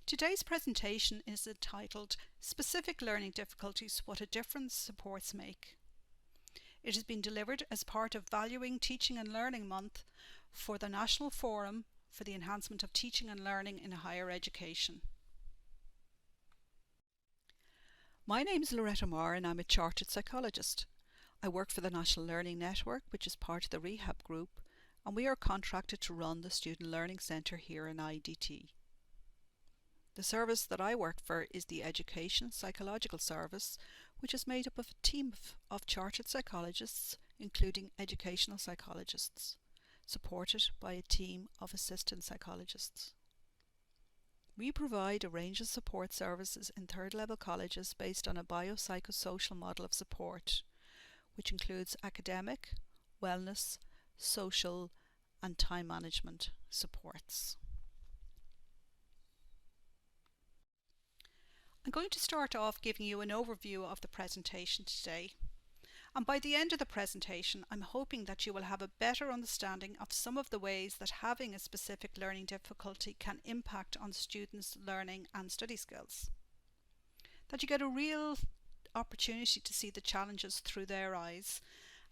Today's presentation is entitled Specific Learning Difficulties, What a Difference Supports Make. It has been delivered as part of Valuing Teaching and Learning Month for the National Forum for the Enhancement of Teaching and Learning in Higher Education. My name is Loreto and I'm a chartered psychologist. I work for the National Learning Network, which is part of the Rehab Group, and we are contracted to run the Student Learning Centre here in IDT. The service that I work for is the Education Psychological Service, which is made up of a team of chartered psychologists, including educational psychologists, supported by a team of assistant psychologists. We provide a range of support services in third-level colleges based on a biopsychosocial model of support, which includes academic, wellness, social, and time management supports. I'm going to start off giving you an overview of the presentation today. And by the end of the presentation, I'm hoping that you will have a better understanding of some of the ways that having a specific learning difficulty can impact on students' learning and study skills. That you get a real opportunity to see the challenges through their eyes,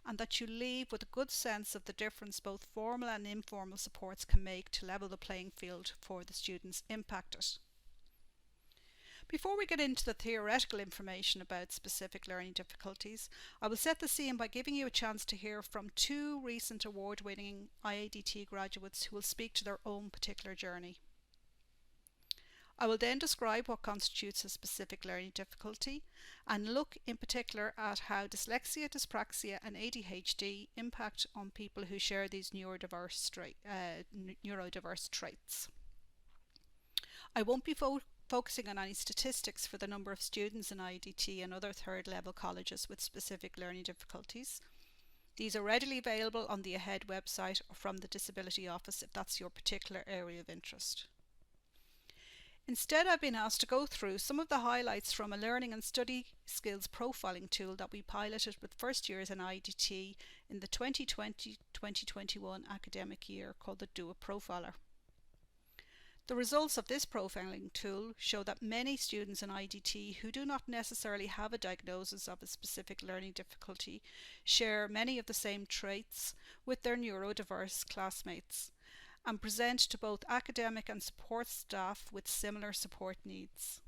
and that you leave with a good sense of the difference both formal and informal supports can make to level the playing field for the students impacted. Before we get into the theoretical information about specific learning difficulties, I will set the scene by giving you a chance to hear from two recent award-winning IADT graduates who will speak to their own particular journey. I will then describe what constitutes a specific learning difficulty and look in particular at how dyslexia, dyspraxia and ADHD impact on people who share these neurodiverse traits. I won't be focusing on any statistics for the number of students in IDT and other third-level colleges with specific learning difficulties. These are readily available on the AHEAD website or from the Disability Office if that's your particular area of interest. Instead, I've been asked to go through some of the highlights from a learning and study skills profiling tool that we piloted with first years in IDT in the 2020-2021 academic year called the Do It Profiler. The results of this profiling tool show that many students in IDT who do not necessarily have a diagnosis of a specific learning difficulty share many of the same traits with their neurodiverse classmates and present to both academic and support staff with similar support needs.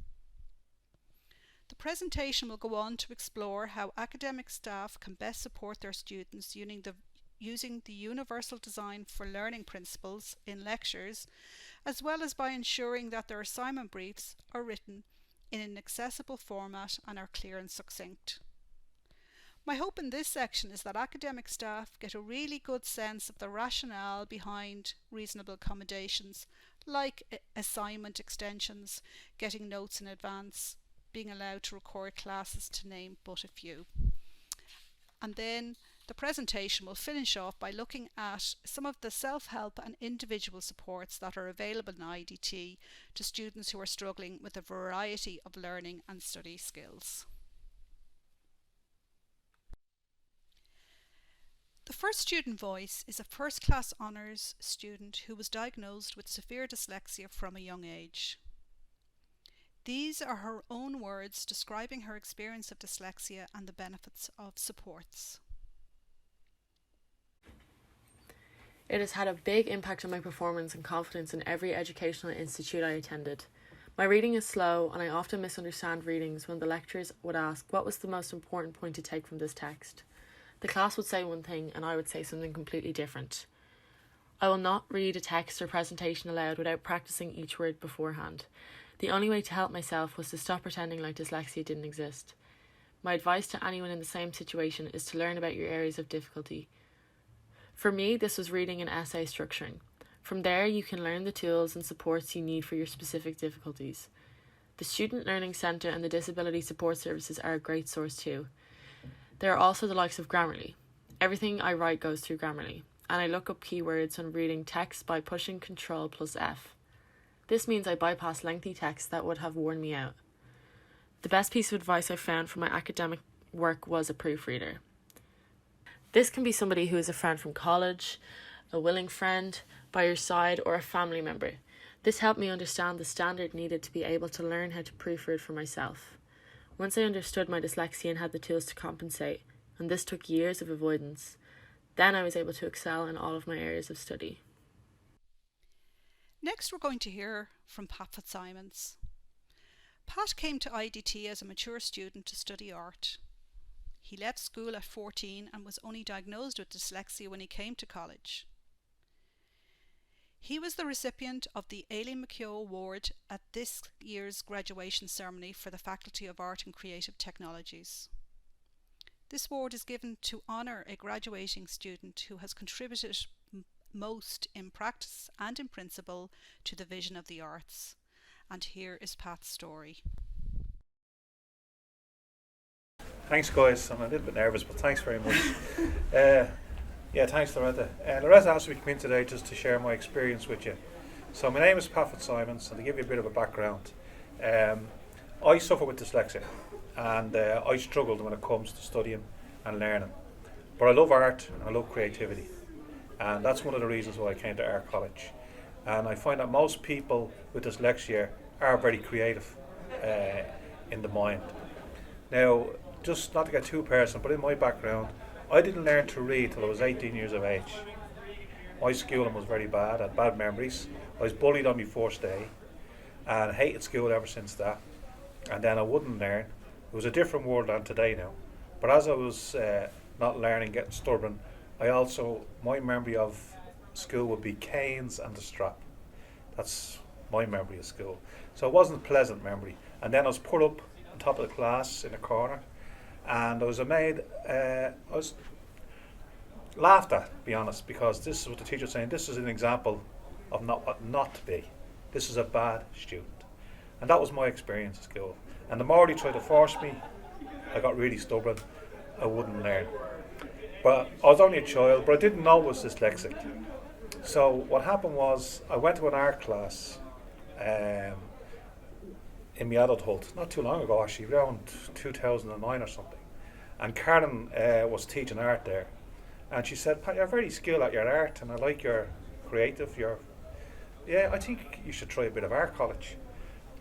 The presentation will go on to explore how academic staff can best support their students using the universal design for learning principles in lectures, as well as by ensuring that their assignment briefs are written in an accessible format and are clear and succinct. My hope in this section is that academic staff get a really good sense of the rationale behind reasonable accommodations, like assignment extensions, getting notes in advance, being allowed to record classes, to name but a few. And then the presentation will finish off by looking at some of the self-help and individual supports that are available in IDT to students who are struggling with a variety of learning and study skills. The first student voice is a first-class honours student who was diagnosed with severe dyslexia from a young age. These are her own words describing her experience of dyslexia and the benefits of supports. It has had a big impact on my performance and confidence in every educational institute I attended. My reading is slow and I often misunderstand readings when the lecturers would ask what was the most important point to take from this text. The class would say one thing and I would say something completely different. I will not read a text or presentation aloud without practicing each word beforehand. The only way to help myself was to stop pretending like dyslexia didn't exist. My advice to anyone in the same situation is to learn about your areas of difficulty. For me, this was reading and essay structuring. From there, you can learn the tools and supports you need for your specific difficulties. The Student Learning Centre and the Disability Support Services are a great source too. There are also the likes of Grammarly. Everything I write goes through Grammarly, and I look up keywords when reading text by pushing Ctrl+F. This means I bypass lengthy text that would have worn me out. The best piece of advice I found for my academic work was a proofreader. This can be somebody who is a friend from college, a willing friend by your side, or a family member. This helped me understand the standard needed to be able to learn how to proofread for myself. Once I understood my dyslexia and had the tools to compensate, and this took years of avoidance, then I was able to excel in all of my areas of study. Next, we're going to hear from Pathet Simmons. Pat came to IDT as a mature student to study art. He left school at 14 and was only diagnosed with dyslexia when he came to college. He was the recipient of the Aideen MacKeogh Award at this year's graduation ceremony for the Faculty of Art and Creative Technologies. This award is given to honour a graduating student who has contributed most in practice and in principle to the vision of the arts. And here is Pat's story. Thanks, guys. I'm a little bit nervous, but thanks very much. Thanks, Loreto. Loreto asked me to come in today just to share my experience with you. So my name is Pathet Simmons, and to give you a bit of a background, I suffer with dyslexia, and I struggled when it comes to studying and learning. But I love art and I love creativity, and that's one of the reasons why I came to art college. And I find that most people with dyslexia are very creative in the mind. Now, just not to get too personal, but in my background, I didn't learn to read till I was 18 years of age. My schooling was very bad, I had bad memories. I was bullied on my first day and hated school ever since that. And then I wouldn't learn. It was a different world than today now. But as I was not learning, getting stubborn, my memory of school would be canes and the strap. That's my memory of school. So it wasn't a pleasant memory. And then I was put up on top of the class in a corner, and I was laughed at, to be honest, because this is what the teacher was saying, this is an example of not to be. This is a bad student. And that was my experience at school. And the more they tried to force me, I got really stubborn. I wouldn't learn. But I was only a child, but I didn't know I was dyslexic. So what happened was, I went to an art class in my adulthood, not too long ago actually, around 2009 or something. And Karen was teaching art there. And she said, Pat, you're very skilled at your art, and I like your creative, I think you should try a bit of art college.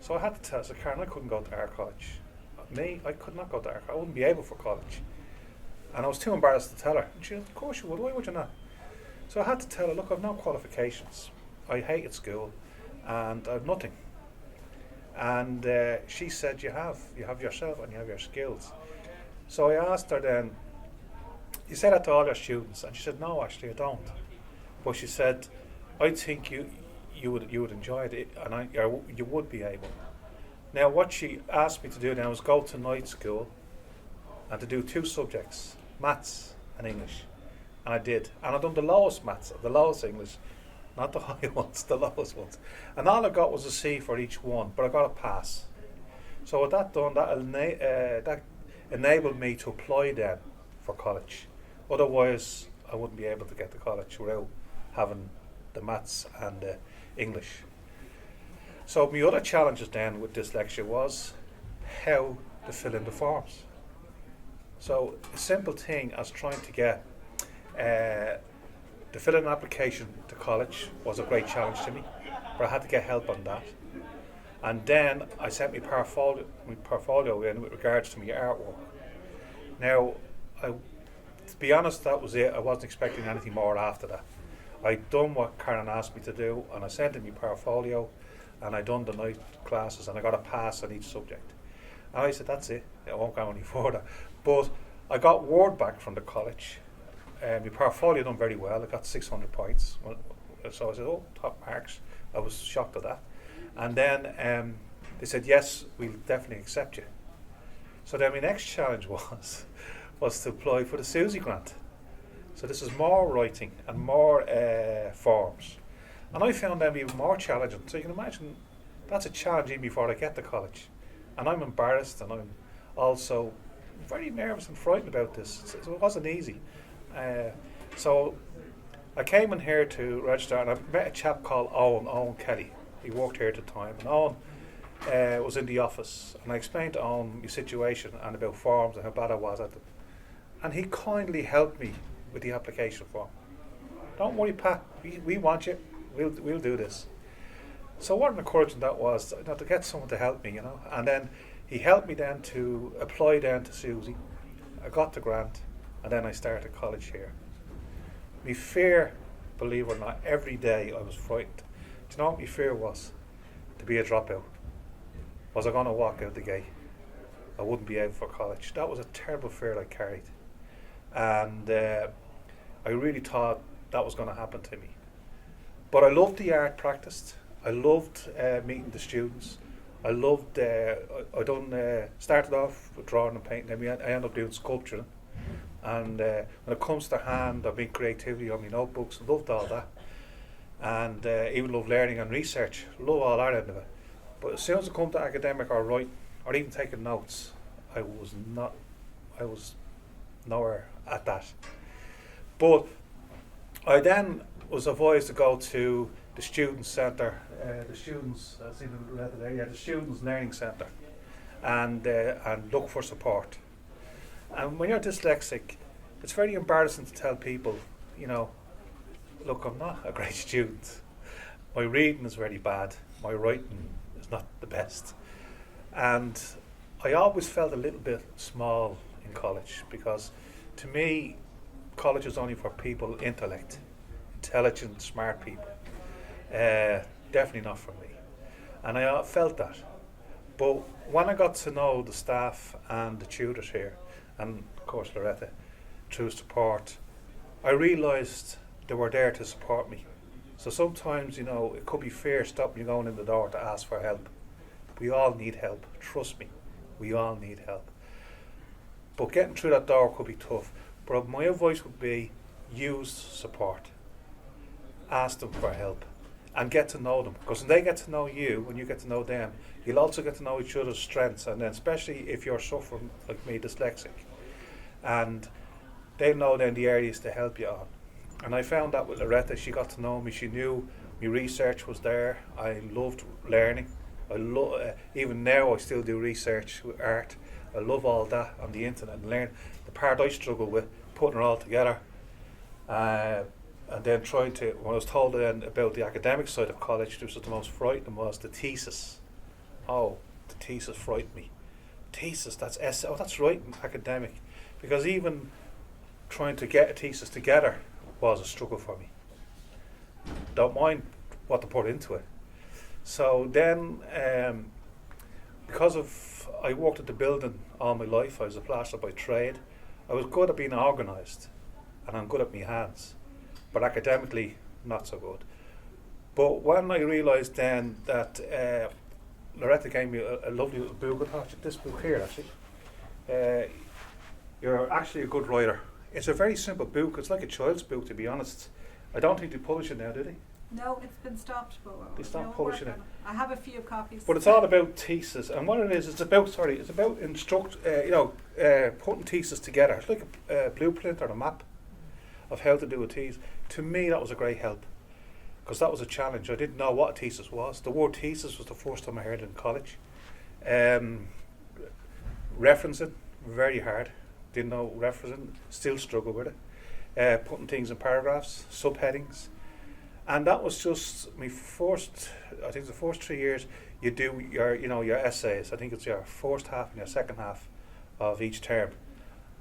So I had to tell her, Karen, I couldn't go to art college. I could not go to art college. I wouldn't be able for college. And I was too embarrassed to tell her. And she said, of course you would, why would you not? So I had to tell her, look, I've no qualifications. I hated school, and I've nothing. And she said, you have yourself and you have your skills. So I asked her then, you say that to all your students? And she said, no, actually I don't. But she said, I think you would enjoy it, and you would be able. Now what she asked me to do now was go to night school and to do 2 subjects, maths and English. And I did. And I done the lowest maths, the lowest English, not the high ones, the lowest ones. And all I got was a C for each one, but I got a pass. So with that done, that enabled me to apply then for college. Otherwise, I wouldn't be able to get to college without having the maths and the English. So my other challenges then with dyslexia was how to fill in the forms. So a simple thing as trying to get to fill in an application to college was a great challenge to me, but I had to get help on that. And then I sent my portfolio in with regards to my artwork. Now, to be honest, that was it. I wasn't expecting anything more after that. I'd done what Karen asked me to do, and I sent in my portfolio, and I done the night classes, and I got a pass on each subject. And I said, that's it, I won't go any further. But I got word back from the college. My portfolio done very well. I got 600 points. So I said, oh, top marks. I was shocked at that. And then they said, yes, we'll definitely accept you. So then my next challenge was to apply for the Susie grant. So this is more writing and more forms. And I found them even more challenging. So you can imagine that's a challenge even before I get to college. And I'm embarrassed, and I'm also very nervous and frightened about this. So it wasn't easy. So I came in here to register, and I met a chap called Owen Kelly. He worked here at the time, and Owen was in the office, and I explained to Owen my situation and about forms and how bad I was at them. And he kindly helped me with the application form. Don't worry, Pat, we want you. We'll do this. So what an encouragement that was, to get someone to help me, And then he helped me then to apply then to Susie. I got the grant, and then I started college here. My fear, believe it or not, every day I was frightened. Do you know what my fear was? To be a dropout. Was I going to walk out the gate? I wouldn't be able for college. That was a terrible fear I carried. And I really thought that was going to happen to me. But I loved the art practiced. I loved meeting the students. I loved, started off with drawing and painting. I ended up doing sculpturing. And when it comes to hand, I've been creativity on my notebooks. Loved all that. And even love learning and research. Love all that end of it. But as soon as it come to academic or writing, or even taking notes, I was nowhere at that. But I then was advised to go to the student centre, the students learning centre, and look for support. And when you're dyslexic, it's very embarrassing to tell people, look, I'm not a great student. My reading is very bad. My writing is not the best. And I always felt a little bit small in college, because to me, college is only for people, intelligent, smart people. Definitely not for me. And I felt that. But when I got to know the staff and the tutors here, and of course Loreto, through support, I realised they were there to support me. So sometimes, it could be fear stopping you going in the door to ask for help. We all need help, trust me. We all need help. But getting through that door could be tough. But my advice would be, use support. Ask them for help. And get to know them. Because when they get to know you, when you get to know them, you'll also get to know each other's strengths. And then especially if you're suffering, like me, dyslexic. And they know then the areas to help you on. And I found that with Loreto. She got to know me. She knew my research was there. I loved learning. Even now I still do research with art. I love all that on the internet and learn. The part I struggle with, putting it all together, and then trying to, when I was told then about the academic side of college, this was the most frightening, was the thesis. Oh, the thesis frightened me. Thesis, that's essay. Oh, that's writing academic. Because even trying to get a thesis together was a struggle for me. Don't mind what to put into it. So then, because I worked at the building all my life, I was a plasterer by trade, I was good at being organised, and I'm good at my hands, but academically not so good. But when I realised then that Loreto gave me a lovely little book, I thought, this book here actually, you're actually a good writer. It's a very simple book. It's like a child's book, to be honest. I don't think they publish it now, do they? No, it's been stopped. But they stopped publishing it. I have a few copies. But it's all about thesis, and what it is, it's about putting thesis together. It's like a blueprint or a map of how to do a thesis. To me, that was a great help, because that was a challenge. I didn't know what a thesis was. The word thesis was the first time I heard it in college. Referencing, very hard. Didn't know referencing, still struggle with it. Putting things in paragraphs, subheadings. And that was just my first, I think the first 3 years, you do your essays. I think it's your first half and your second half of each term.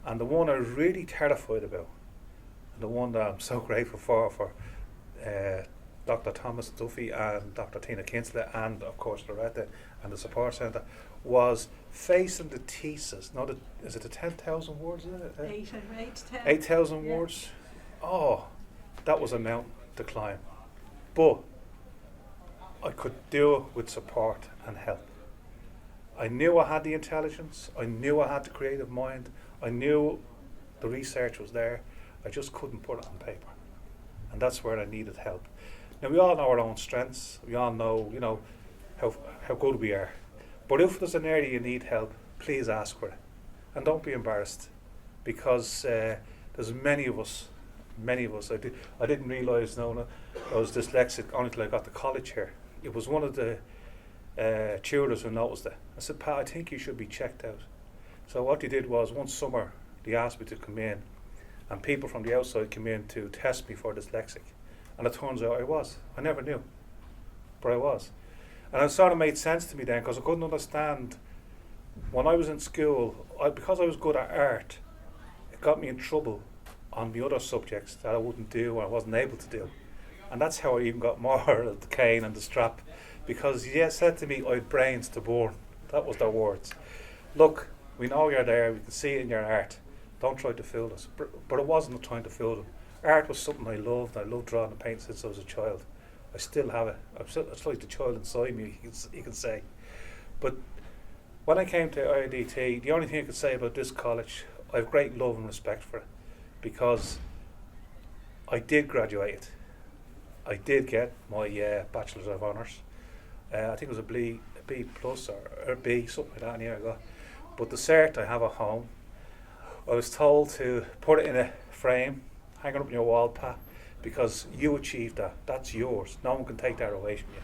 And the one I was really terrified about, and the one that I'm so grateful for Dr. Thomas Duffy and Dr. Tina Kinsley and of course Loreto and the support centre, was facing the thesis. Now, is it the 10,000 words? Is it? 8 to 10. 8,000 words. Oh, that was a mountain to climb. But I could do it with support and help. I knew I had the intelligence. I knew I had the creative mind. I knew the research was there. I just couldn't put it on paper. And that's where I needed help. Now, we all know our own strengths. We all know, how good we are. But if there's an area you need help, please ask for it. And don't be embarrassed, because there's many of us. I didn't realise I was dyslexic only until I got to college here. It was one of the tutors who noticed it. I said, Pat, I think you should be checked out. So what they did was, one summer they asked me to come in, and people from the outside came in to test me for dyslexic. And it turns out I was. I never knew, but I was. And it sort of made sense to me then because I couldn't understand when I was in school, because I was good at art, it got me in trouble on the other subjects that I wouldn't do or I wasn't able to do. And that's how I even got more of the cane and the strap, because they said to me, I had brains to burn. That was their words. Look, we know you're there, we can see it in your art. Don't try to fool us. But it wasn't trying to fool them. Art was something I loved. I loved drawing and painting since I was a child. I still have it. It's like the child inside me, you can say. But when I came to IDT, the only thing I could say about this college, I have great love and respect for it, because I did graduate it. I did get my Bachelor's of Honours. I think it was a B plus or B, something like that, in here I got. But the cert I have at home, I was told to put it in a frame, hang it up on your wall, Pat, because you achieved that. That's yours. No one can take that away from you.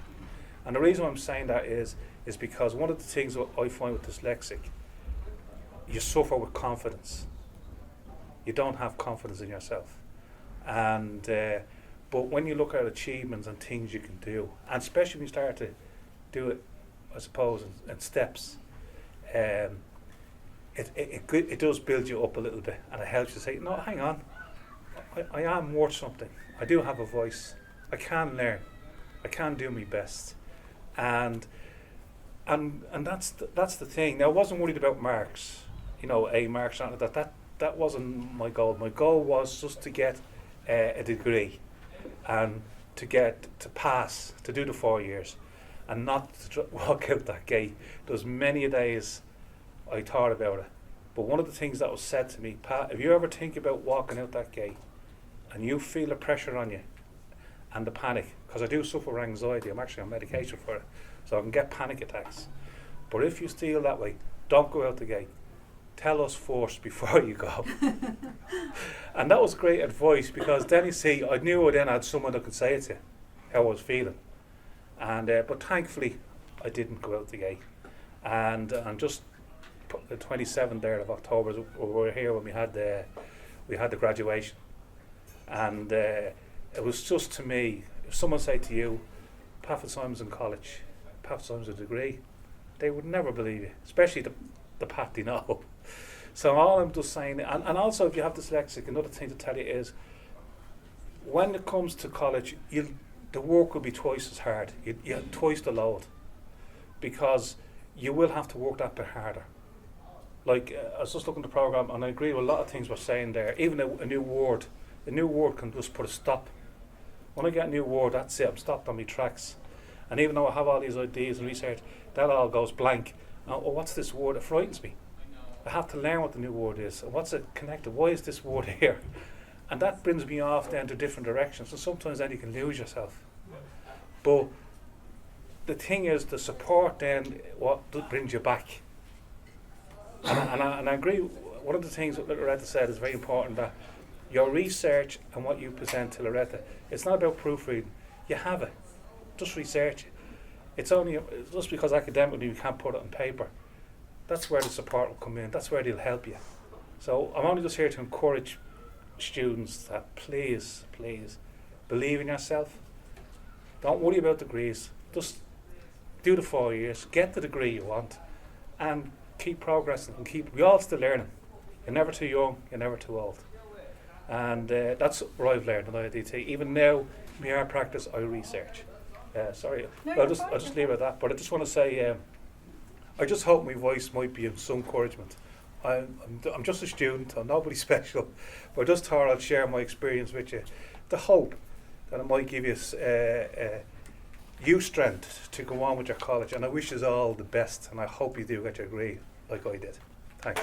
And the reason I'm saying that is because one of the things that I find with dyslexic, you suffer with confidence. You don't have confidence in yourself. And but when you look at achievements and things you can do, and especially when you start to do it, I suppose, in steps, it does build you up a little bit, and it helps you say, no, hang on, I am worth something. I do have a voice. I can learn. I can do my best, and that's the thing. Now, I wasn't worried about marks, A marks, and that wasn't my goal. My goal was just to get a degree, and to pass, to do the 4 years, and not to walk out that gate. There was many days I thought about it, but one of the things that was said to me, Pat, if you ever think about walking out that gate, and you feel the pressure on you, and the panic, because I do suffer with anxiety, I'm actually on medication for it, so I can get panic attacks. But if you feel that way, don't go out the gate. Tell us first before you go. And that was great advice, because then you see, I knew I then had someone that could say it to you, how I was feeling. And but thankfully, I didn't go out the gate. And just the 27th there of October, we were here when we had the graduation. And it was just, to me, if someone said to you, Pathet Simmons in college, Pathet Simmons a degree, they would never believe you, especially the Pat they know. So all I'm just saying, and also if you have dyslexic, another thing to tell you is, when it comes to college, the work will be twice as hard. You have twice the load, because you will have to work that bit harder. Like, I was just looking at the programme, and I agree with a lot of things we're saying there. Even a new word can just put a stop. When I get a new word, that's it, I'm stopped on my tracks. And even though I have all these ideas and research, that all goes blank. Oh, what's this word? It frightens me. I have to learn what the new word is. What's it connected? Why is this word here? And that brings me off then to different directions. And sometimes then you can lose yourself. But the thing is, the support then, what brings you back. And I agree, one of the things that Loreto said is very important, that your research and what you present to Loreto, it's not about proofreading. You have it. Just research it. It's only just because academically you can't put it on paper. That's where the support will come in. That's where they'll help you. So I'm only just here to encourage students that please believe in yourself. Don't worry about degrees. Just do the 4 years, get the degree you want, and keep progressing. We're all still learning. You're never too young, you're never too old. And that's what I've learned in IDT. Even now, in my art practice, I research. Sorry, No, I'll just leave it at that. But I just want to say, I just hope my voice might be of some encouragement. I'm just a student, I'm nobody special, but I just thought I'd share my experience with you. The hope that it might give you strength to go on with your college, and I wish you all the best, and I hope you do get your degree like I did. Thanks.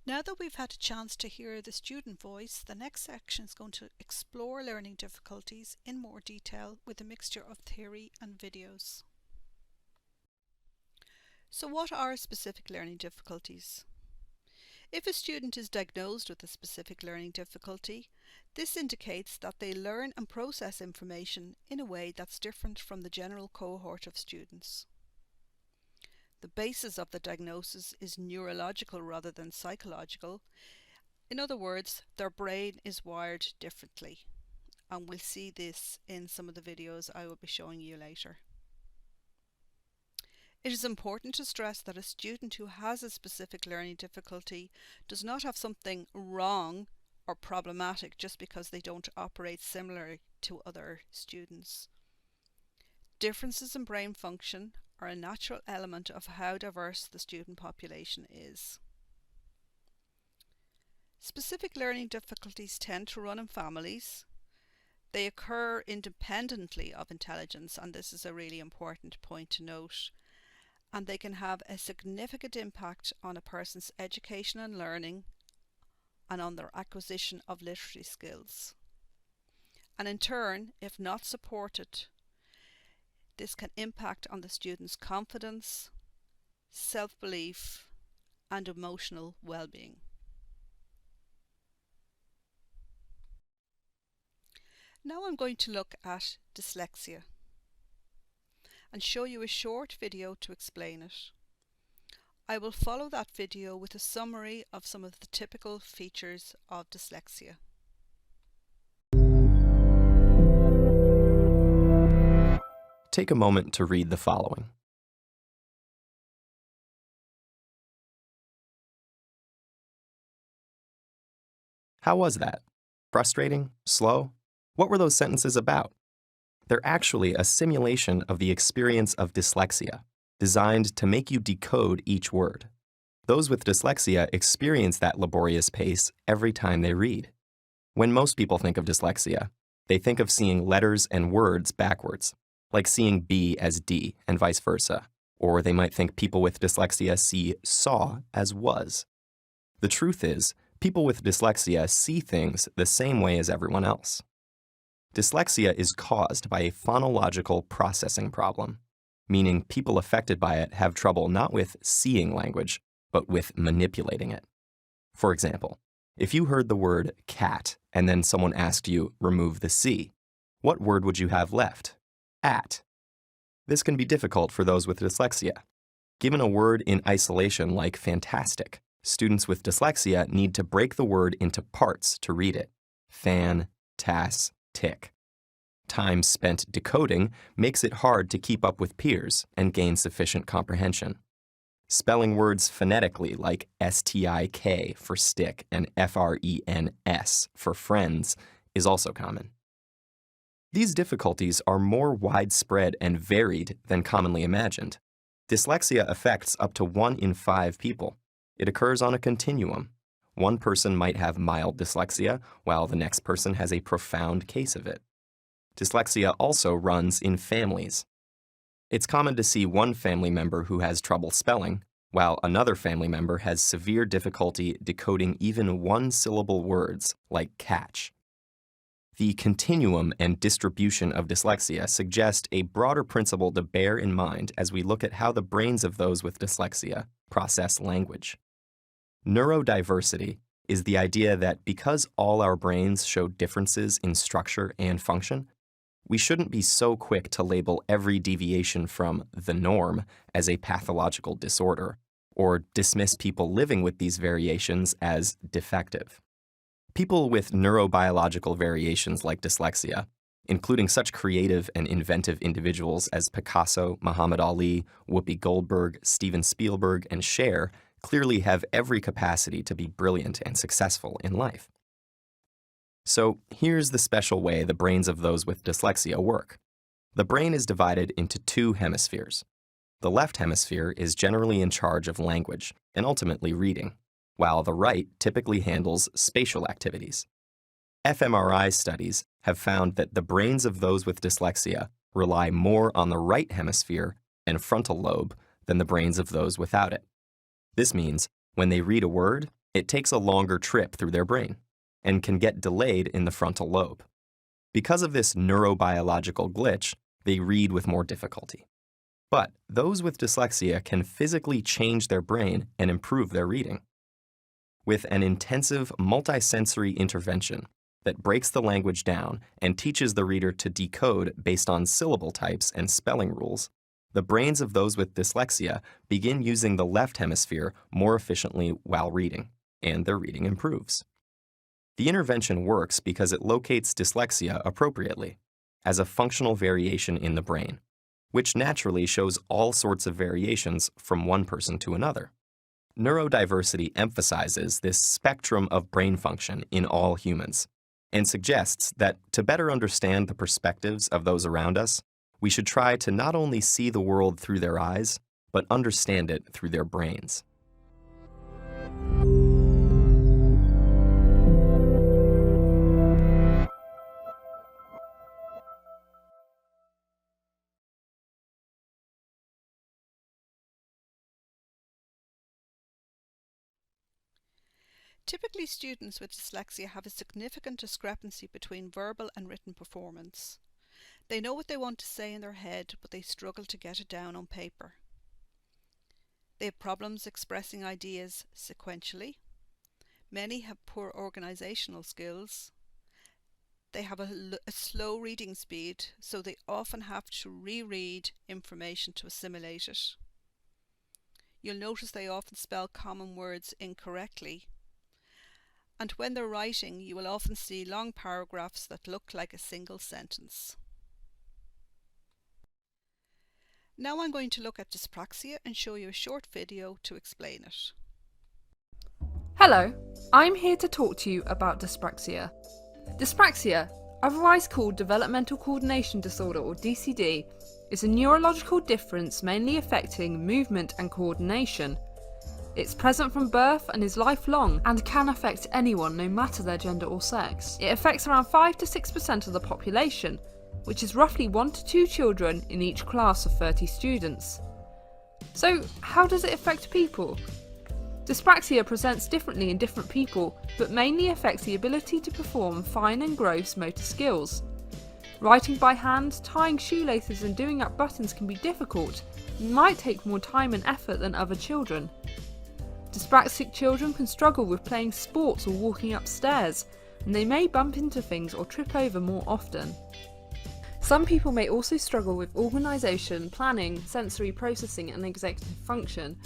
Now that we've had a chance to hear the student voice, the next section is going to explore learning difficulties in more detail with a mixture of theory and videos. So what are specific learning difficulties? If a student is diagnosed with a specific learning difficulty, this indicates that they learn and process information in a way that's different from the general cohort of students. The basis of the diagnosis is neurological rather than psychological. In other words, their brain is wired differently. and we'll see this in some of the videos I will be showing you later. It is important to stress that a student who has a specific learning difficulty does not have something wrong or problematic just because they don't operate similarly to other students. Differences in brain function are a natural element of how diverse the student population is. Specific learning difficulties tend to run in families. They occur independently of intelligence, and this is a really important point to note. And they can have a significant impact on a person's education and learning and on their acquisition of literacy skills. And in turn, if not supported, this can impact on the student's confidence, self-belief, and emotional well-being. Now I'm going to look at dyslexia and show you a short video to explain it. I will follow that video with a summary of some of the typical features of dyslexia. Take a moment to read the following. How was that? Frustrating? Slow? What were those sentences about? They're actually a simulation of the experience of dyslexia, designed to make you decode each word. Those with dyslexia experience that laborious pace every time they read. When most people think of dyslexia, they think of seeing letters and words backwards, like seeing B as D and vice versa, or they might think people with dyslexia see saw as was. The truth is, people with dyslexia see things the same way as everyone else. Dyslexia is caused by a phonological processing problem, meaning people affected by it have trouble not with seeing language, but with manipulating it. For example, if you heard the word cat and then someone asked you, remove the C, what word would you have left? At. This can be difficult for those with dyslexia. Given a word in isolation like fantastic, students with dyslexia need to break the word into parts to read it. Fan, tas, tick. Time spent decoding makes it hard to keep up with peers and gain sufficient comprehension. Spelling words phonetically like S-T-I-K for stick and F-R-E-N-S for friends is also common. These difficulties are more widespread and varied than commonly imagined. Dyslexia affects up to 1 in 5 people. It occurs on a continuum. One person might have mild dyslexia, while the next person has a profound case of it. Dyslexia also runs in families. It's common to see one family member who has trouble spelling, while another family member has severe difficulty decoding even one-syllable words like catch. The continuum and distribution of dyslexia suggest a broader principle to bear in mind as we look at how the brains of those with dyslexia process language. Neurodiversity is the idea that because all our brains show differences in structure and function, we shouldn't be so quick to label every deviation from the norm as a pathological disorder, or dismiss people living with these variations as defective. People with neurobiological variations like dyslexia, including such creative and inventive individuals as Picasso, Muhammad Ali, Whoopi Goldberg, Steven Spielberg, and Cher, clearly have every capacity to be brilliant and successful in life. So here's the special way the brains of those with dyslexia work. The brain is divided into 2 hemispheres. The left hemisphere is generally in charge of language and ultimately reading, while the right typically handles spatial activities. fMRI studies have found that the brains of those with dyslexia rely more on the right hemisphere and frontal lobe than the brains of those without it. This means when they read a word, it takes a longer trip through their brain and can get delayed in the frontal lobe. Because of this neurobiological glitch, they read with more difficulty. But those with dyslexia can physically change their brain and improve their reading. With an intensive multisensory intervention that breaks the language down and teaches the reader to decode based on syllable types and spelling rules, the brains of those with dyslexia begin using the left hemisphere more efficiently while reading, and their reading improves. The intervention works because it locates dyslexia appropriately, as a functional variation in the brain, which naturally shows all sorts of variations from one person to another. Neurodiversity emphasizes this spectrum of brain function in all humans and suggests that to better understand the perspectives of those around us, we should try to not only see the world through their eyes, but understand it through their brains. Typically, students with dyslexia have a significant discrepancy between verbal and written performance. They know what they want to say in their head, but they struggle to get it down on paper. They have problems expressing ideas sequentially. Many have poor organisational skills. They have a slow reading speed, so they often have to reread information to assimilate it. You'll notice they often spell common words incorrectly. And when they're writing, you will often see long paragraphs that look like a single sentence. Now I'm going to look at dyspraxia and show you a short video to explain it. Hello, I'm here to talk to you about dyspraxia. Dyspraxia, otherwise called Developmental Coordination Disorder or DCD, is a neurological difference mainly affecting movement and coordination. It's present from birth and is lifelong and can affect anyone no matter their gender or sex. It affects around 5 to 6% of the population, which is roughly 1 to 2 children in each class of 30 students. So, how does it affect people? Dyspraxia presents differently in different people, but mainly affects the ability to perform fine and gross motor skills. Writing by hand, tying shoelaces and doing up buttons can be difficult and might take more time and effort than other children. Dyspraxic children can struggle with playing sports or walking upstairs, and they may bump into things or trip over more often. Some people may also struggle with organisation, planning, sensory processing and executive function.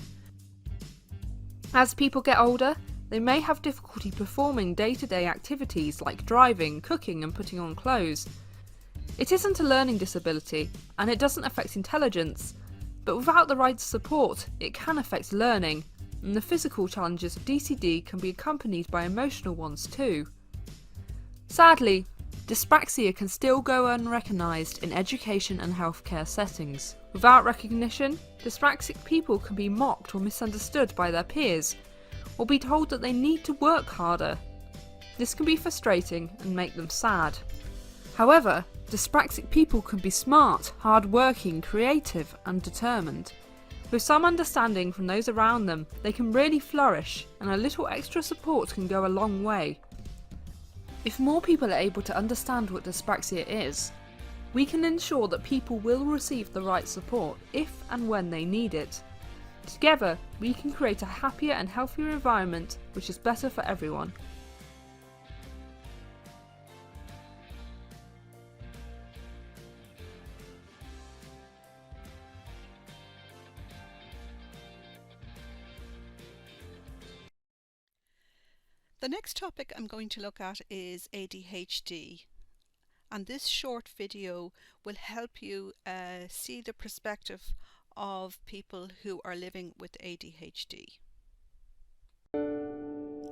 As people get older, they may have difficulty performing day-to-day activities like driving, cooking and putting on clothes. It isn't a learning disability, and it doesn't affect intelligence, but without the right support, it can affect learning, and the physical challenges of DCD can be accompanied by emotional ones too. Sadly, dyspraxia can still go unrecognised in education and healthcare settings. Without recognition, dyspraxic people can be mocked or misunderstood by their peers, or be told that they need to work harder. This can be frustrating and make them sad. However, dyspraxic people can be smart, hard-working, creative and determined. With some understanding from those around them, they can really flourish, and a little extra support can go a long way. If more people are able to understand what dyspraxia is, we can ensure that people will receive the right support if and when they need it. Together, we can create a happier and healthier environment which is better for everyone. The next topic I'm going to look at is ADHD, and this short video will help you see the perspective of people who are living with ADHD.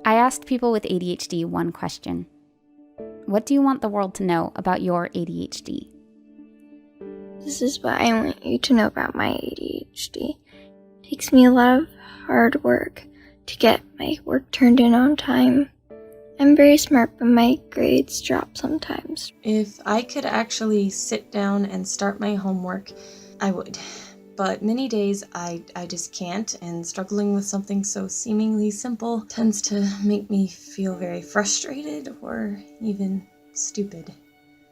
I asked people with ADHD one question. What do you want the world to know about your ADHD? This is what I want you to know about my ADHD. It takes me a lot of hard work to get my work turned in on time. I'm very smart, but my grades drop sometimes. If I could actually sit down and start my homework, I would. But many days I just can't, and struggling with something so seemingly simple tends to make me feel very frustrated or even stupid.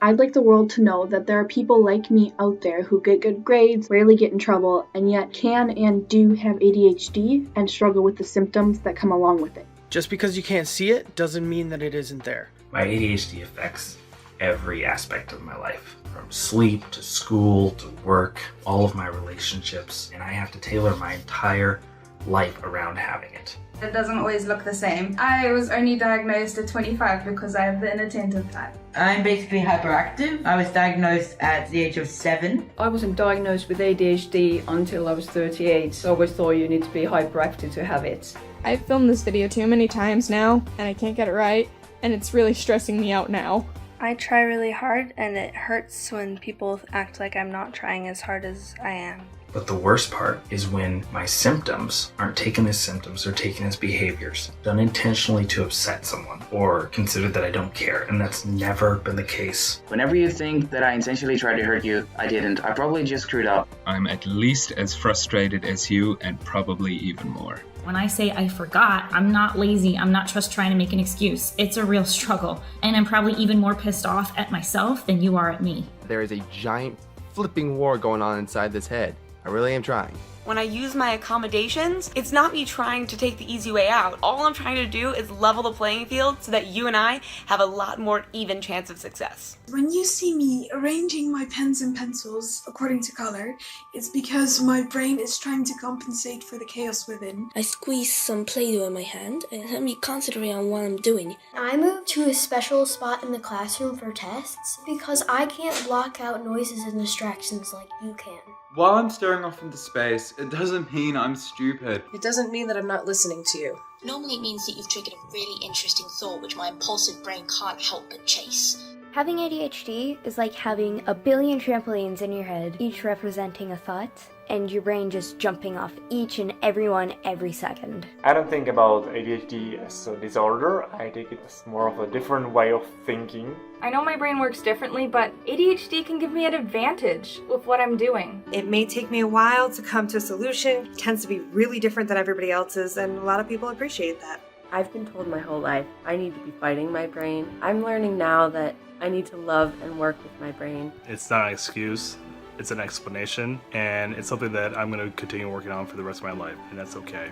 I'd like the world to know that there are people like me out there who get good grades, rarely get in trouble, and yet can and do have ADHD and struggle with the symptoms that come along with it. Just because you can't see it doesn't mean that it isn't there. My ADHD affects every aspect of my life, from sleep to school to work, all of my relationships, and I have to tailor my entire life around having it. It doesn't always look the same. I was only diagnosed at 25 because I have the inattentive type. I'm basically hyperactive. I was diagnosed at the age of 7. I wasn't diagnosed with ADHD until I was 38, so I always thought you need to be hyperactive to have it. I've filmed this video too many times now, and I can't get it right, and it's really stressing me out now. I try really hard, and it hurts when people act like I'm not trying as hard as I am. But the worst part is when my symptoms aren't taken as symptoms, they're taken as behaviors, done intentionally to upset someone, or considered that I don't care, and that's never been the case. Whenever you think that I intentionally tried to hurt you, I didn't. I probably just screwed up. I'm at least as frustrated as you, and probably even more. When I say I forgot, I'm not lazy, I'm not just trying to make an excuse. It's a real struggle, and I'm probably even more pissed off at myself than you are at me. There is a giant flipping war going on inside this head. I really am trying. When I use my accommodations, it's not me trying to take the easy way out. All I'm trying to do is level the playing field so that you and I have a lot more even chance of success. When you see me arranging my pens and pencils according to color, it's because my brain is trying to compensate for the chaos within. I squeeze some Play-Doh in my hand and help me concentrate on what I'm doing. I moved to a special spot in the classroom for tests because I can't block out noises and distractions like you can. While I'm staring off into space, it doesn't mean I'm stupid. It doesn't mean that I'm not listening to you. Normally it means that you've triggered a really interesting thought which my impulsive brain can't help but chase. Having ADHD is like having a billion trampolines in your head, each representing a thought, and your brain just jumping off each and every one every second. I don't think about ADHD as a disorder. I take it as more of a different way of thinking. I know my brain works differently, but ADHD can give me an advantage with what I'm doing. It may take me a while to come to a solution. It tends to be really different than everybody else's, and a lot of people appreciate that. I've been told my whole life I need to be fighting my brain. I'm learning now that I need to love and work with my brain. It's not an excuse, it's an explanation, and it's something that I'm going to continue working on for the rest of my life, and that's okay.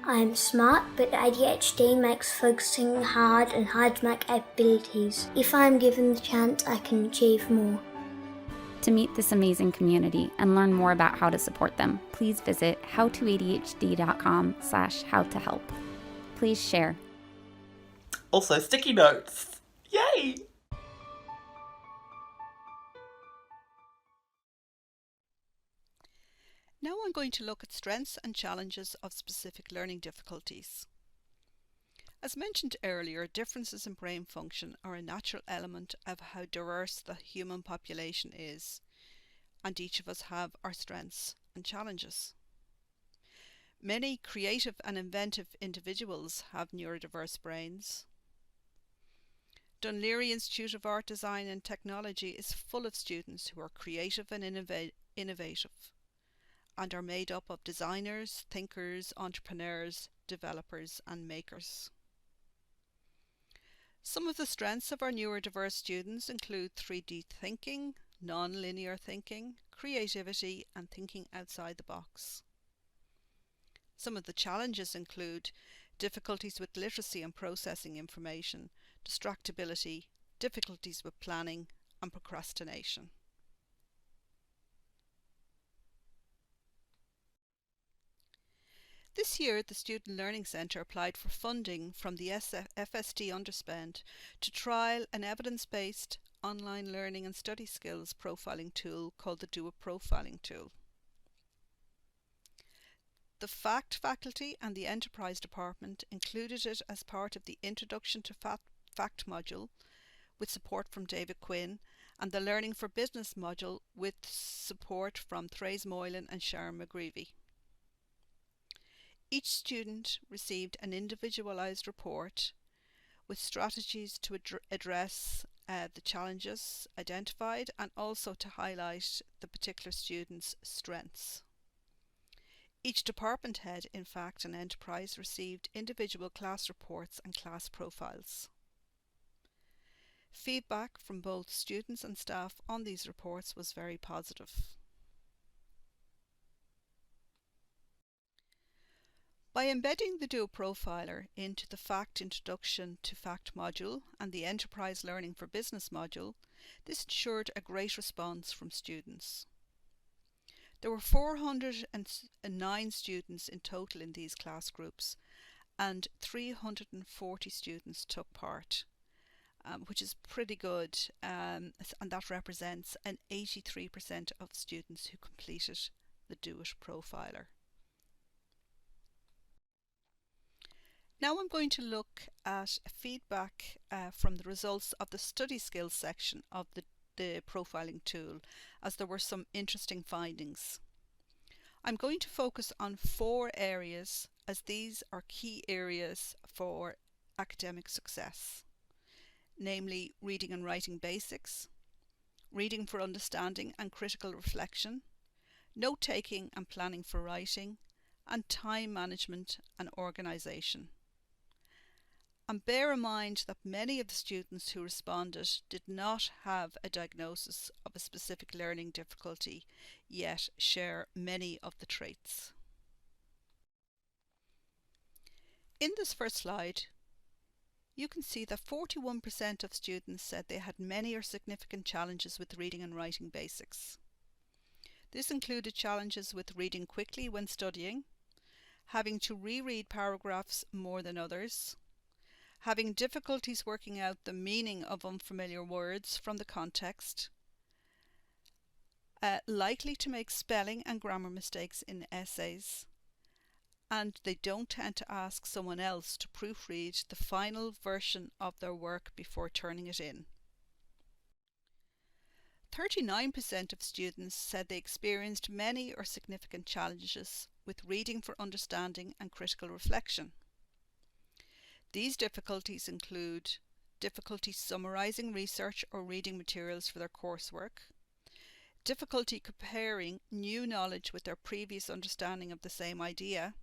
I'm smart, but ADHD makes focusing hard and hides my capabilities. If I'm given the chance, I can achieve more. To meet this amazing community and learn more about how to support them, please visit howtoadhd.com/howtohelp. Please share. Also, sticky notes. Yay! Now I'm going to look at strengths and challenges of specific learning difficulties. As mentioned earlier, differences in brain function are a natural element of how diverse the human population is, and each of us have our strengths and challenges. Many creative and inventive individuals have neurodiverse brains. Dún Laoghaire Institute of Art, Design and Technology is full of students who are creative and innovative, and are made up of designers, thinkers, entrepreneurs, developers and makers. Some of the strengths of our neurodiverse students include 3D thinking, non-linear thinking, creativity and thinking outside the box. Some of the challenges include difficulties with literacy and processing information, distractibility, difficulties with planning and procrastination. This year, the Student Learning Centre applied for funding from the FSD Underspend to trial an evidence-based online learning and study skills profiling tool called the Do It Profiling Tool. The FACT faculty and the Enterprise Department included it as part of the Introduction to FACT module with support from David Quinn, and the Learning for Business module with support from Thrace Moylan and Sharon McGreevy. Each student received an individualised report with strategies to address the challenges identified and also to highlight the particular student's strengths. Each department head, in fact, and enterprise received individual class reports and class profiles. Feedback from both students and staff on these reports was very positive. By embedding the Do It Profiler into the FACT Introduction to FACT module and the Enterprise Learning for Business module, this ensured a great response from students. There were 409 students in total in these class groups, and 340 students took part, which is pretty good, and that represents an 83% of students who completed the Do It profiler. Now I'm going to look at feedback from the results of the study skills section of the profiling tool, as there were some interesting findings. I'm going to focus on 4 areas, as these are key areas for academic success, namely reading and writing basics, reading for understanding and critical reflection, note-taking and planning for writing, and time management and organisation. And bear in mind that many of the students who responded did not have a diagnosis of a specific learning difficulty, yet share many of the traits. In this first slide, you can see that 41% of students said they had many or significant challenges with reading and writing basics. This included challenges with reading quickly when studying, having to reread paragraphs more than others, having difficulties working out the meaning of unfamiliar words from the context, likely to make spelling and grammar mistakes in essays, and they don't tend to ask someone else to proofread the final version of their work before turning it in. 39% of students said they experienced many or significant challenges with reading for understanding and critical reflection. These difficulties include difficulty summarising research or reading materials for their coursework, difficulty comparing new knowledge with their previous understanding of the same idea.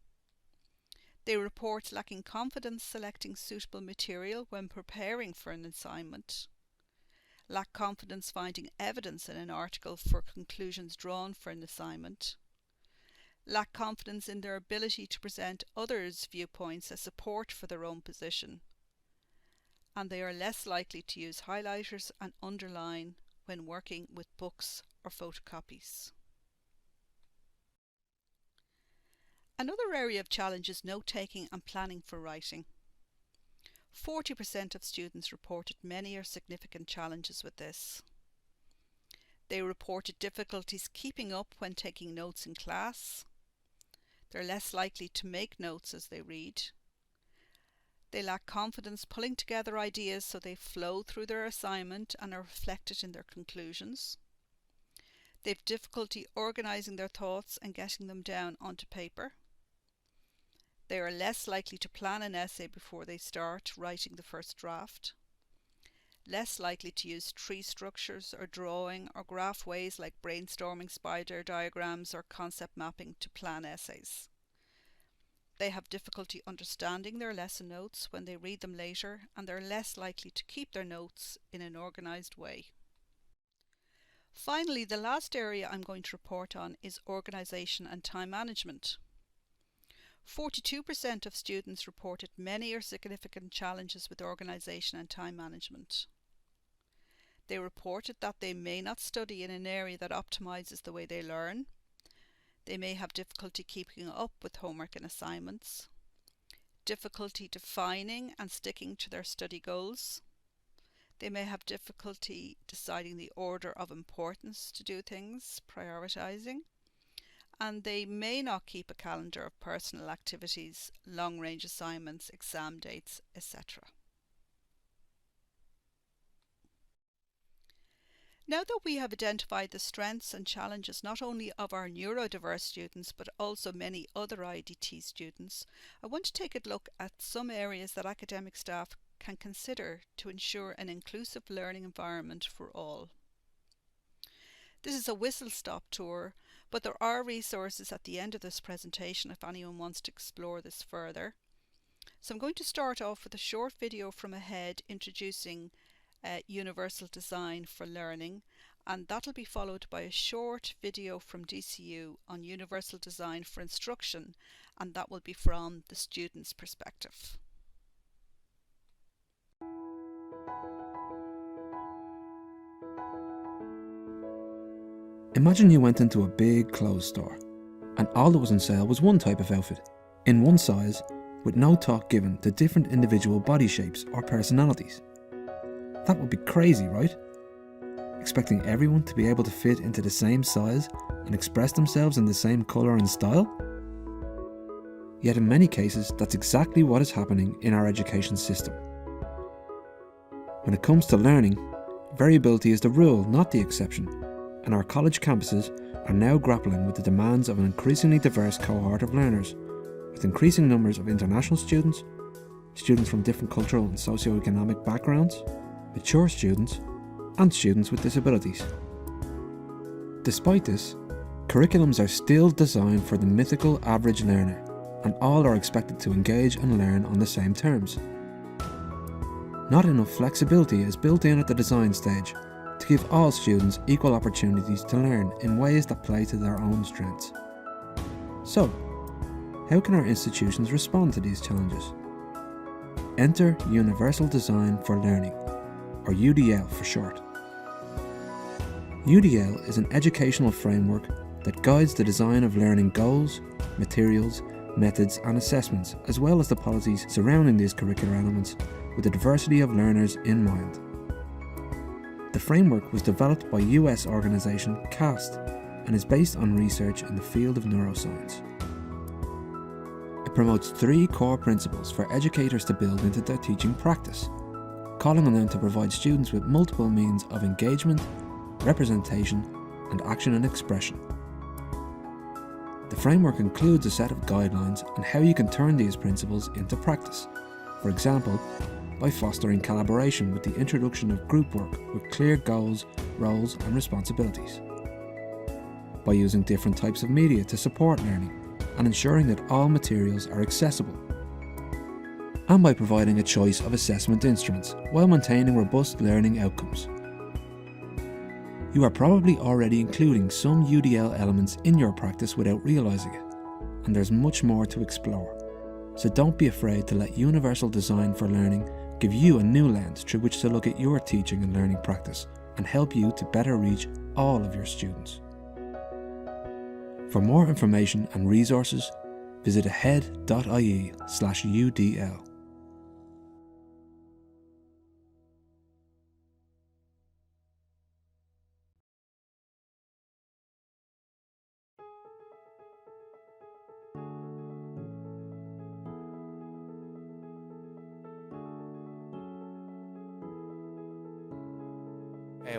They report lacking confidence selecting suitable material when preparing for an assignment, lack confidence finding evidence in an article for conclusions drawn for an assignment, lack confidence in their ability to present others' viewpoints as support for their own position, and they are less likely to use highlighters and underline when working with books or photocopies. Another area of challenge is note-taking and planning for writing. 40% of students reported many or significant challenges with this. They reported difficulties keeping up when taking notes in class. They're less likely to make notes as they read. They lack confidence pulling together ideas so they flow through their assignment and are reflected in their conclusions. They've difficulty organising their thoughts and getting them down onto paper. They are less likely to plan an essay before they start writing the first draft. Less likely to use tree structures or drawing or graph ways like brainstorming spider diagrams or concept mapping to plan essays. They have difficulty understanding their lesson notes when they read them later, and they're less likely to keep their notes in an organised way. Finally, the last area I'm going to report on is organisation and time management. 42% of students reported many or significant challenges with organisation and time management. They reported that they may not study in an area that optimises the way they learn. They may have difficulty keeping up with homework and assignments, difficulty defining and sticking to their study goals. They may have difficulty deciding the order of importance to do things, prioritising, and they may not keep a calendar of personal activities, long-range assignments, exam dates, etc. Now that we have identified the strengths and challenges not only of our neurodiverse students but also many other IDT students, I want to take a look at some areas that academic staff can consider to ensure an inclusive learning environment for all. This is a whistle-stop tour, but there are resources at the end of this presentation if anyone wants to explore this further. So I'm going to start off with a short video from ahead introducing universal design for learning, and that'll be followed by a short video from DCU on universal design for instruction, and that will be from the student's perspective. Imagine you went into a big clothes store and all that was on sale was one type of outfit, in one size, with no thought given to different individual body shapes or personalities. That would be crazy, right? Expecting everyone to be able to fit into the same size and express themselves in the same colour and style? Yet in many cases, that's exactly what is happening in our education system. When it comes to learning, variability is the rule, not the exception, and our college campuses are now grappling with the demands of an increasingly diverse cohort of learners, with increasing numbers of international students, students from different cultural and socio-economic backgrounds, mature students, and students with disabilities. Despite this, curriculums are still designed for the mythical average learner, and all are expected to engage and learn on the same terms. Not enough flexibility is built in at the design stage to give all students equal opportunities to learn in ways that play to their own strengths. So, how can our institutions respond to these challenges? Enter Universal Design for Learning, or UDL for short. UDL is an educational framework that guides the design of learning goals, materials, methods and assessments, as well as the policies surrounding these curricular elements with the diversity of learners in mind. The framework was developed by US organisation CAST and is based on research in the field of neuroscience. It promotes 3 core principles for educators to build into their teaching practice, calling on them to provide students with multiple means of engagement, representation, and action and expression. The framework includes a set of guidelines on how you can turn these principles into practice, for example, by fostering collaboration with the introduction of group work with clear goals, roles, and responsibilities, by using different types of media to support learning and ensuring that all materials are accessible, and by providing a choice of assessment instruments while maintaining robust learning outcomes. You are probably already including some UDL elements in your practice without realising it, and there's much more to explore. So don't be afraid to let Universal Design for Learning give you a new lens through which to look at your teaching and learning practice and help you to better reach all of your students. For more information and resources, visit ahead.ie/UDL.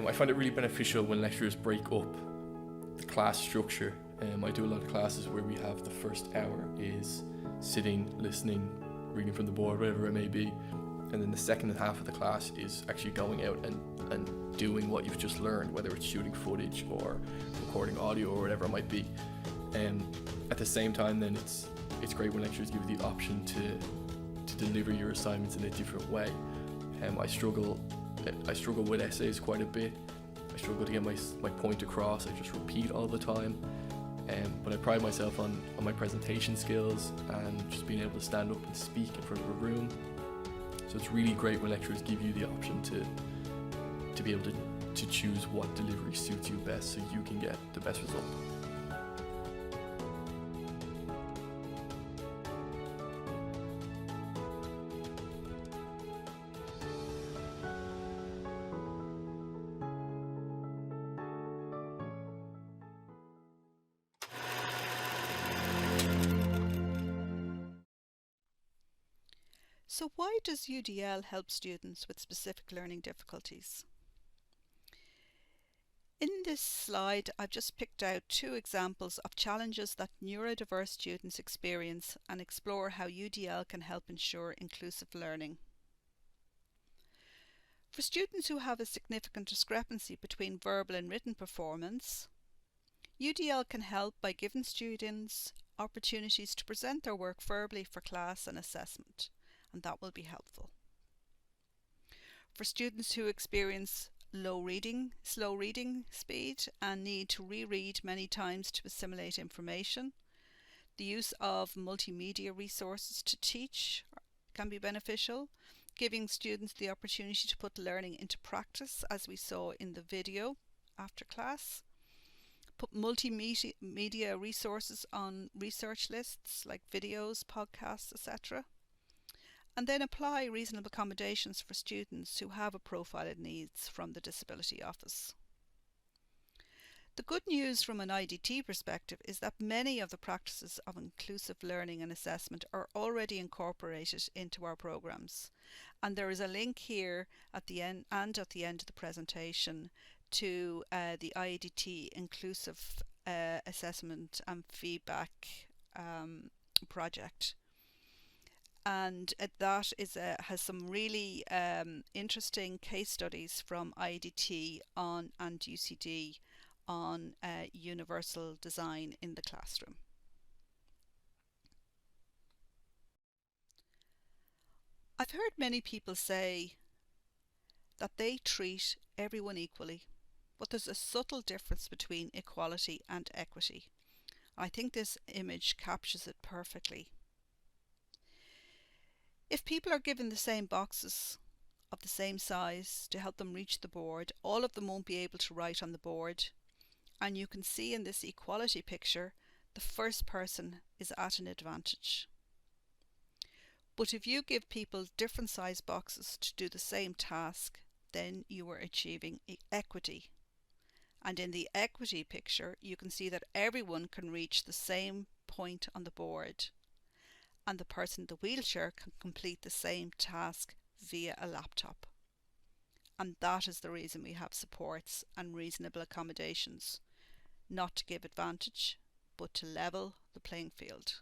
I find it really beneficial when lecturers break up the class structure. I do a lot of classes where we have the first hour is sitting, listening, reading from the board, whatever it may be, and then the second half of the class is actually going out and doing what you've just learned, whether it's shooting footage or recording audio or whatever it might be. At the same time, then it's great when lecturers give you the option to deliver your assignments in a different way. I struggle with essays quite a bit. I struggle to get my point across. I just repeat all the time. But I pride myself on my presentation skills and just being able to stand up and speak in front of a room. So it's really great when lecturers give you the option to be able to choose what delivery suits you best so you can get the best result. So why does UDL help students with specific learning difficulties? In this slide, I've just picked out 2 examples of challenges that neurodiverse students experience and explore how UDL can help ensure inclusive learning. For students who have a significant discrepancy between verbal and written performance, UDL can help by giving students opportunities to present their work verbally for class and assessment, and that will be helpful. For students who experience slow reading speed and need to reread many times to assimilate information, the use of multimedia resources to teach can be beneficial, giving students the opportunity to put learning into practice, as we saw in the video after class. put multimedia resources on research lists like videos, podcasts, etc. And then apply reasonable accommodations for students who have a profile of needs from the Disability Office. The good news from an IDT perspective is that many of the practices of inclusive learning and assessment are already incorporated into our programs, and there is a link here at the end of the presentation to the IDT Inclusive Assessment and Feedback project. And that has some really interesting case studies from IDT and UCD on universal design in the classroom. I've heard many people say that they treat everyone equally, but there's a subtle difference between equality and equity. I think this image captures it perfectly. If people are given the same boxes of the same size to help them reach the board, all of them won't be able to write on the board. And you can see in this equality picture, the first person is at an advantage. But if you give people different size boxes to do the same task, then you are achieving equity. And in the equity picture, you can see that everyone can reach the same point on the board, and the person in the wheelchair can complete the same task via a laptop. And that is the reason we have supports and reasonable accommodations. Not to give advantage, but to level the playing field.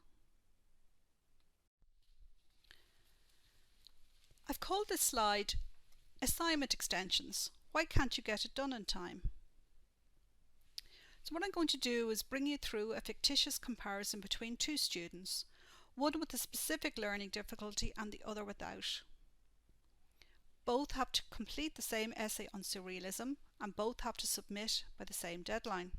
I've called this slide Assignment Extensions. Why can't you get it done in time? So what I'm going to do is bring you through a fictitious comparison between two students, one with a specific learning difficulty and the other without. Both have to complete the same essay on surrealism, and both have to submit by the same deadline.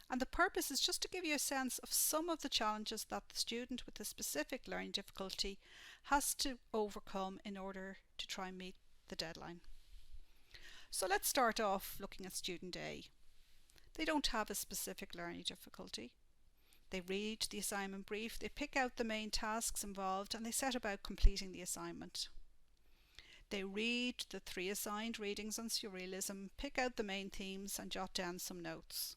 And the purpose is just to give you a sense of some of the challenges that the student with a specific learning difficulty has to overcome in order to try and meet the deadline. So let's start off looking at student A. They don't have a specific learning difficulty. They read the assignment brief, they pick out the main tasks involved, and they set about completing the assignment. They read the 3 assigned readings on surrealism, pick out the main themes, and jot down some notes.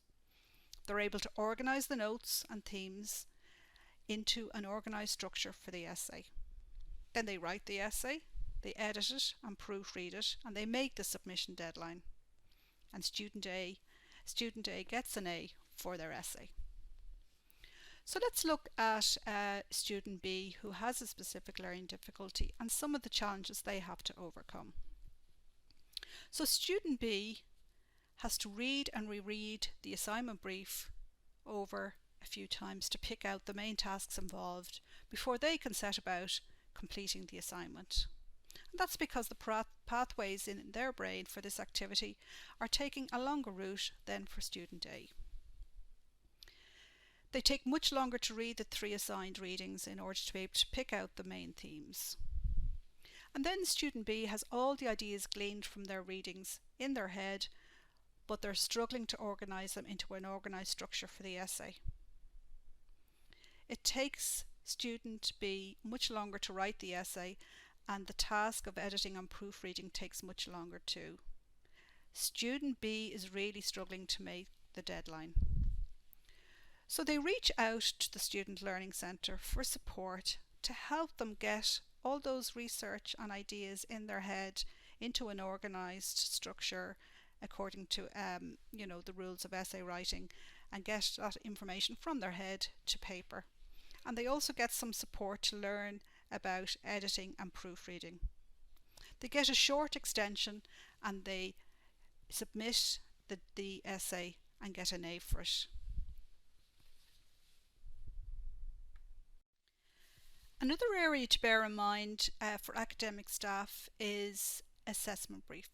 They're able to organise the notes and themes into an organised structure for the essay. Then they write the essay, they edit it and proofread it, and they make the submission deadline. And student A gets an A for their essay. So let's look at student B, who has a specific learning difficulty, and some of the challenges they have to overcome. So student B has to read and reread the assignment brief over a few times to pick out the main tasks involved before they can set about completing the assignment. And that's because the pathways in their brain for this activity are taking a longer route than for student A. They take much longer to read the 3 assigned readings in order to be able to pick out the main themes. And then student B has all the ideas gleaned from their readings in their head, but they're struggling to organise them into an organised structure for the essay. It takes student B much longer to write the essay, and the task of editing and proofreading takes much longer too. Student B is really struggling to make the deadline. So they reach out to the Student Learning Centre for support to help them get all those research and ideas in their head into an organised structure according to the rules of essay writing, and get that information from their head to paper. And they also get some support to learn about editing and proofreading. They get a short extension and they submit the essay and get an A for it. Another area to bear in mind for academic staff is assessment brief.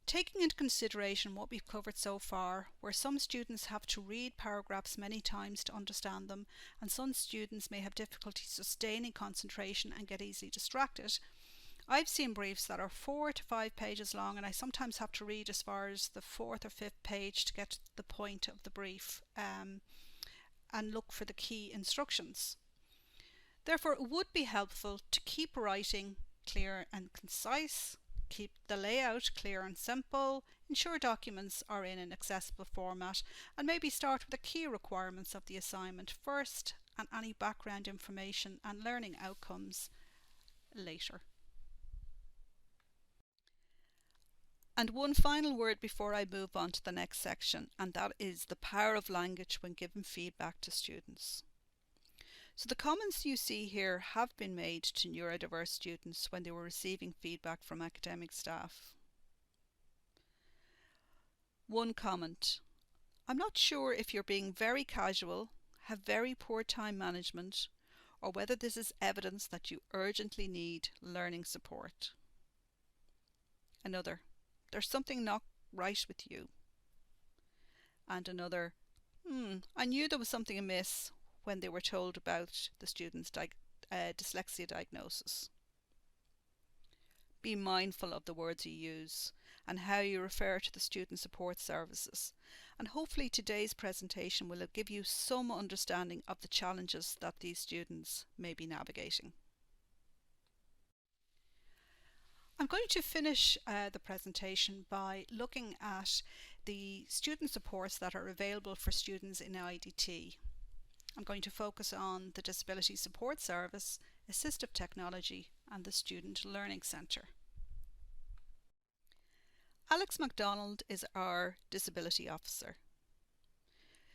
Taking into consideration what we've covered so far, where some students have to read paragraphs many times to understand them, and some students may have difficulty sustaining concentration and get easily distracted, I've seen briefs that are 4 to 5 pages long, and I sometimes have to read as far as the 4th or 5th page to get to the point of the brief and look for the key instructions. Therefore, it would be helpful to keep writing clear and concise, keep the layout clear and simple, ensure documents are in an accessible format, and maybe start with the key requirements of the assignment first and any background information and learning outcomes later. And one final word before I move on to the next section, and that is the power of language when giving feedback to students. So the comments you see here have been made to neurodiverse students when they were receiving feedback from academic staff. One comment: I'm not sure if you're being very casual, have very poor time management, or whether this is evidence that you urgently need learning support. Another: there's something not right with you. And another: I knew there was something amiss when they were told about the student's dyslexia diagnosis. Be mindful of the words you use and how you refer to the student support services, and hopefully today's presentation will give you some understanding of the challenges that these students may be navigating. I'm going to finish the presentation by looking at the student supports that are available for students in IDT. I'm going to focus on the Disability Support Service, Assistive Technology and the Student Learning Centre. Alex MacDonald is our Disability Officer.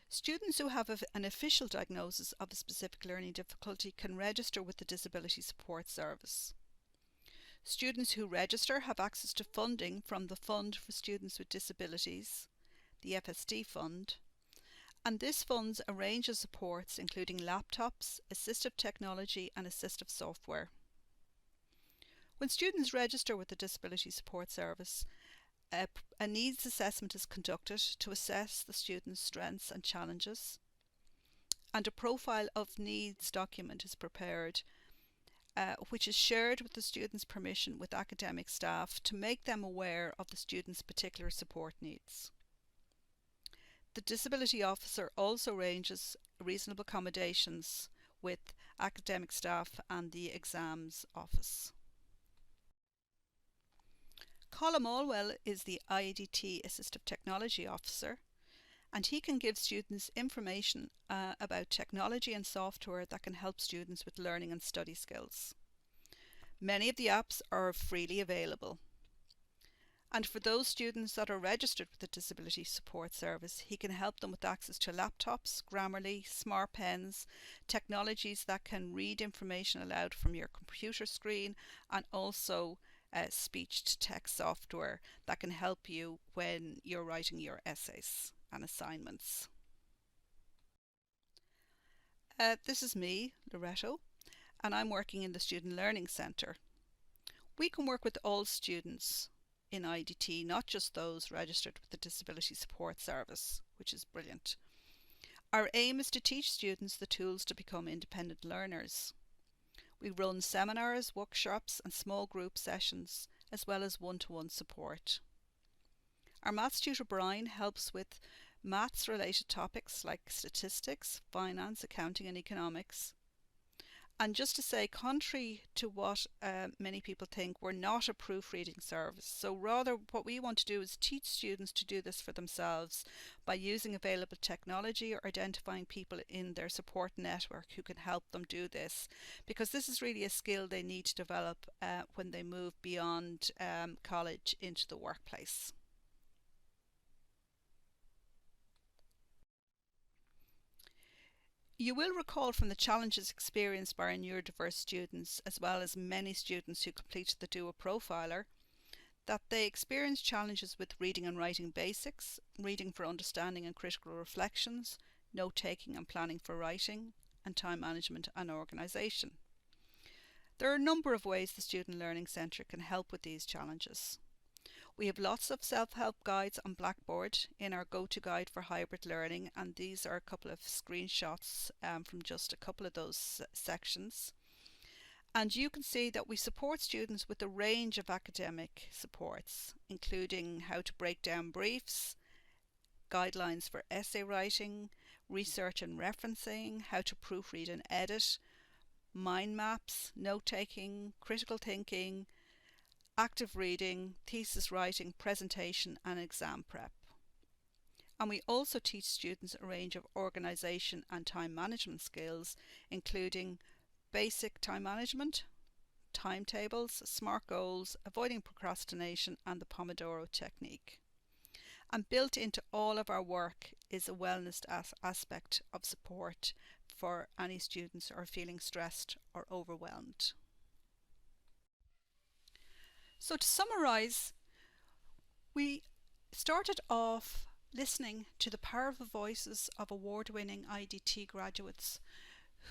Students who have an official diagnosis of a specific learning difficulty can register with the Disability Support Service. Students who register have access to funding from the Fund for Students with Disabilities, the FSD Fund, and this funds a range of supports including laptops, assistive technology and assistive software. When students register with the Disability Support Service, a needs assessment is conducted to assess the student's strengths and challenges, and a profile of needs document is prepared which is shared with the student's permission with academic staff to make them aware of the student's particular support needs. The Disability Officer also arranges reasonable accommodations with academic staff and the Exams Office. Colm Allwell is the IDT Assistive Technology Officer, and he can give students information about technology and software that can help students with learning and study skills. Many of the apps are freely available. And for those students that are registered with the Disability Support Service, he can help them with access to laptops, Grammarly, smart pens, technologies that can read information aloud from your computer screen, and also speech-to-text software that can help you when you're writing your essays and assignments. This is me, Loreto, and I'm working in the Student Learning Centre. We can work with all students in IDT, not just those registered with the Disability Support Service, which is brilliant. Our aim is to teach students the tools to become independent learners. We run seminars, workshops and small group sessions, as well as one-to-one support. Our maths tutor Brian helps with maths related topics like statistics, finance, accounting and economics. And just to say, contrary to what many people think, we're not a proofreading service. So rather what we want to do is teach students to do this for themselves by using available technology or identifying people in their support network who can help them do this, because this is really a skill they need to develop when they move beyond college into the workplace. You will recall from the challenges experienced by our neurodiverse students, as well as many students who completed the DUA profiler, that they experienced challenges with reading and writing basics, reading for understanding and critical reflections, note-taking and planning for writing, and time management and organisation. There are a number of ways the Student Learning Centre can help with these challenges. We have lots of self-help guides on Blackboard in our go-to guide for hybrid learning, and these are a couple of screenshots from just a couple of those sections. And you can see that we support students with a range of academic supports, including how to break down briefs, guidelines for essay writing, research and referencing, how to proofread and edit, mind maps, note-taking, critical thinking, active reading, thesis writing, presentation and exam prep. And we also teach students a range of organisation and time management skills, including basic time management, timetables, SMART goals, avoiding procrastination and the Pomodoro technique. And built into all of our work is a wellness aspect of support for any students who are feeling stressed or overwhelmed. So to summarise, we started off listening to the powerful voices of award-winning IDT graduates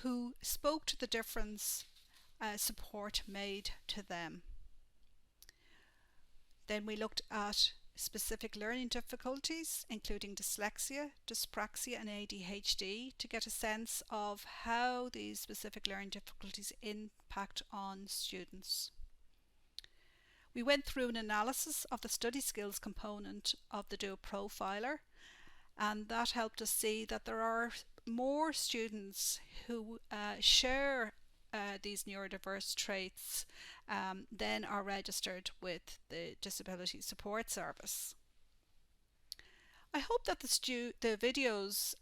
who spoke to the difference support made to them. Then we looked at specific learning difficulties, including dyslexia, dyspraxia and ADHD, to get a sense of how these specific learning difficulties impact on students. We went through an analysis of the study skills component of the DUA profiler, and that helped us see that there are more students who share these neurodiverse traits than are registered with the Disability Support Service. I hope that the videos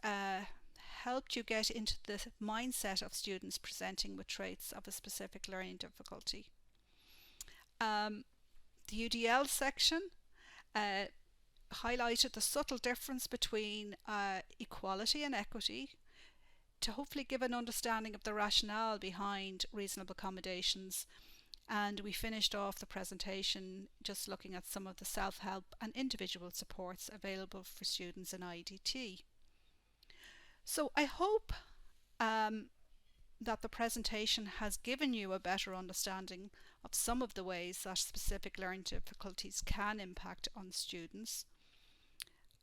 helped you get into the mindset of students presenting with traits of a specific learning difficulty. The UDL section highlighted the subtle difference between equality and equity to hopefully give an understanding of the rationale behind reasonable accommodations, and we finished off the presentation just looking at some of the self-help and individual supports available for students in IDT. So I hope that the presentation has given you a better understanding of some of the ways that specific learning difficulties can impact on students,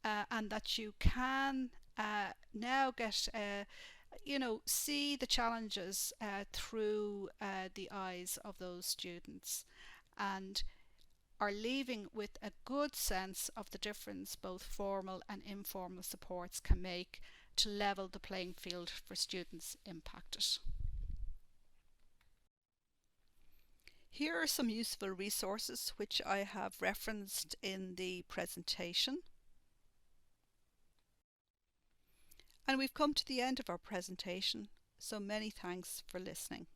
and that you can now get see the challenges through the eyes of those students, and are leaving with a good sense of the difference both formal and informal supports can make to level the playing field for students impacted. Here are some useful resources which I have referenced in the presentation. And we've come to the end of our presentation, so many thanks for listening.